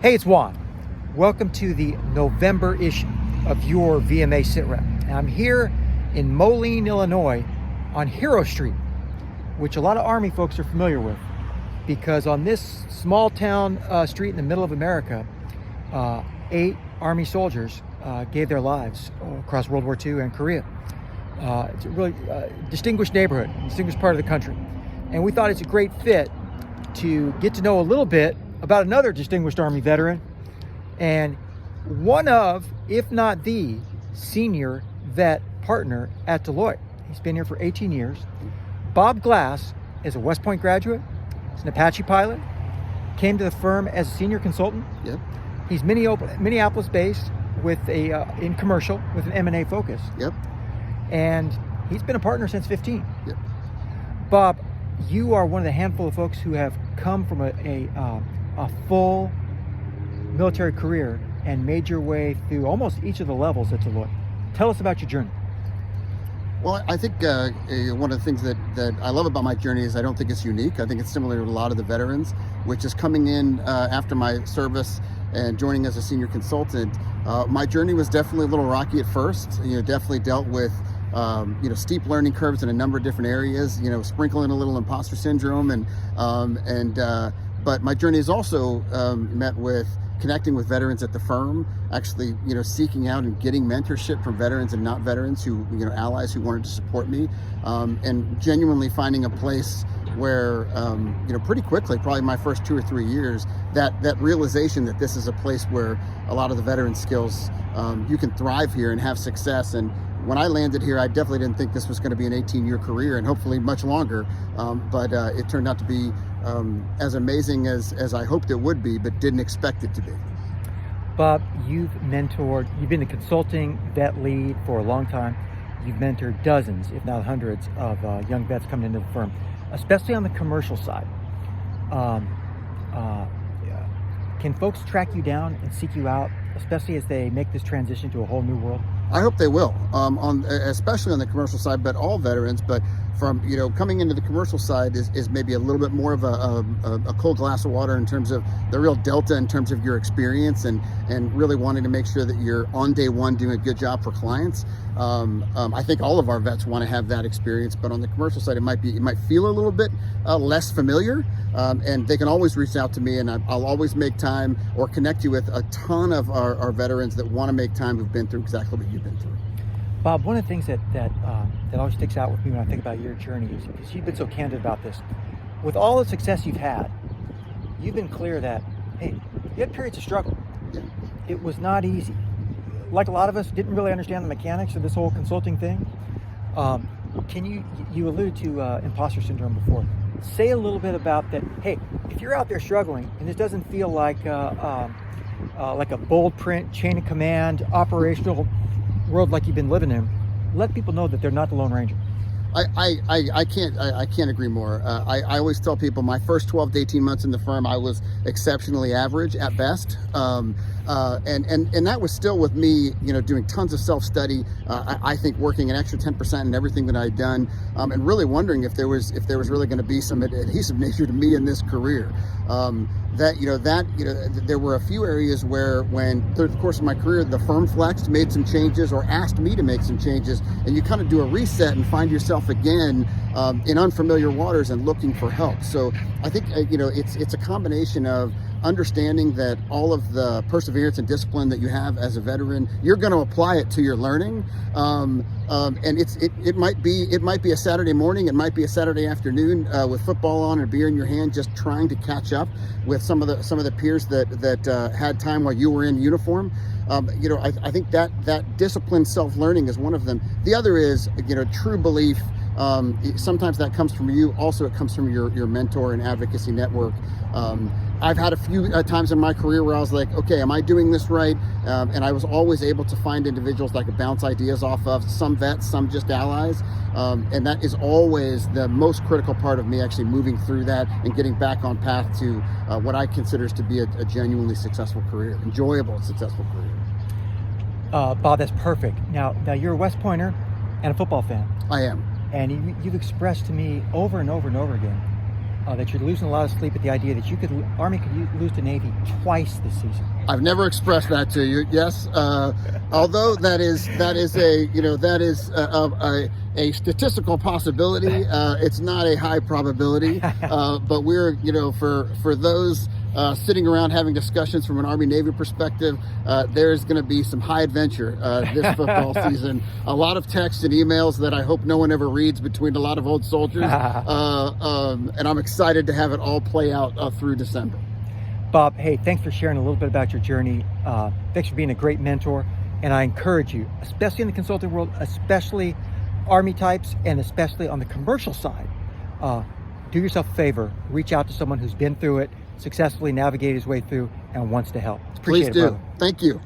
Hey, it's Juan. Welcome to the November issue of your VMA Sit Rep. And I'm here in Moline, Illinois on Hero Street, which a lot of Army folks are familiar with, because on this small town street in the middle of America, 8 Army soldiers gave their lives across World War II and Korea. It's a really distinguished neighborhood, distinguished part of the country. And we thought it's a great fit to get to know a little bit about another distinguished Army veteran and one of, if not the, senior vet partner at Deloitte. He's been here for 18 years. Bob Glass is a West Point graduate. He's an Apache pilot. Came to the firm as a senior consultant. Yep. He's Minneapolis-based with in commercial with an M&A focus. Yep. And he's been a partner since 15. Yep. Bob, you are one of the handful of folks who have come from a full military career and made your way through almost each of the levels at Deloitte. Tell us about your journey. Well, I think one of the things that I love about my journey is I don't think it's unique. I think it's similar to a lot of the veterans, which is coming in after my service and joining as a senior consultant. My journey was definitely a little rocky at first. Definitely dealt with steep learning curves in a number of different areas. Sprinkling a little imposter syndrome, but my journey is also met with connecting with veterans at the firm, actually, seeking out and getting mentorship from veterans and not veterans who, allies who wanted to support me, and genuinely finding a place where, pretty quickly, probably my first 2 or 3 years, that realization that this is a place where a lot of the veteran skills, you can thrive here and have success. And when I landed here, I definitely didn't think this was going to be an 18-year career and hopefully much longer, but it turned out to be as amazing as I hoped it would be, but didn't expect it to be. Bob, you've been a consulting vet lead for a long time. You've mentored dozens, if not hundreds, of young vets coming into the firm, especially on the commercial side. Can folks track you down and seek you out, especially as they make this transition to a whole new world? I hope they will, especially on the commercial side, but all veterans. But from coming into the commercial side is maybe a little bit more of a cold glass of water in terms of the real delta in terms of your experience and really wanting to make sure that you're on day one doing a good job for clients. I think all of our vets want to have that experience, but on the commercial side, it might feel a little bit less familiar. And they can always reach out to me, and I'll always make time or connect you with a ton of our veterans that want to make time who've been through exactly what you've been through. Bob, one of the things that always sticks out with me when I think about your journey is because you've been so candid about this. With all the success you've had, you've been clear that, hey, you had periods of struggle. Yeah. It was not easy. Like a lot of us, didn't really understand the mechanics of this whole consulting thing. You alluded to imposter syndrome before. Say a little bit about that. Hey, if you're out there struggling and this doesn't feel like a bold print, chain of command, operational world like you've been living in, let people know that they're not the Lone Ranger. I can't agree more. I always tell people my first 12 to 18 months in the firm, I was exceptionally average at best. And that was still with me, doing tons of self-study. I think working an extra 10% in everything that I'd done, and really wondering if there was really going to be some adhesive nature to me in this career. There were a few areas where, when through the course of my career, the firm flexed, made some changes, or asked me to make some changes, and you kind of do a reset and find yourself again in unfamiliar waters and looking for help. So I think it's a combination of understanding that all of the perseverance and discipline that you have as a veteran, you're going to apply it to your learning. And it might be a Saturday morning, it might be a Saturday afternoon with football on and a beer in your hand, just trying to catch up with some of the peers that had time while you were in uniform. I think that disciplined self-learning is one of them. The other is true belief. Sometimes that comes from you. Also, it comes from your mentor and advocacy network. I've had a few times in my career where I was like, okay, am I doing this right? And I was always able to find individuals that I could bounce ideas off of, some vets, some just allies. And that is always the most critical part of me actually moving through that and getting back on path to what I consider to be a genuinely successful career, enjoyable, successful career. Bob, that's perfect. Now you're a West Pointer and a football fan. I am. And you've expressed to me over and over and over again that you're losing a lot of sleep at the idea that Army could lose to Navy twice this season. I've never expressed that to you. Yes, although that is a statistical possibility. It's not a high probability. But we're for those sitting around having discussions from an Army-Navy perspective, there's going to be some high adventure this football season. A lot of texts and emails that I hope no one ever reads between a lot of old soldiers, and I'm excited to have it all play out through December. Bob, hey, thanks for sharing a little bit about your journey. Thanks for being a great mentor. And I encourage you, especially in the consulting world, especially Army types, and especially on the commercial side, do yourself a favor, reach out to someone who's been through it, successfully navigated his way through, and wants to help. Please Appreciate it, do. brother. Thank you.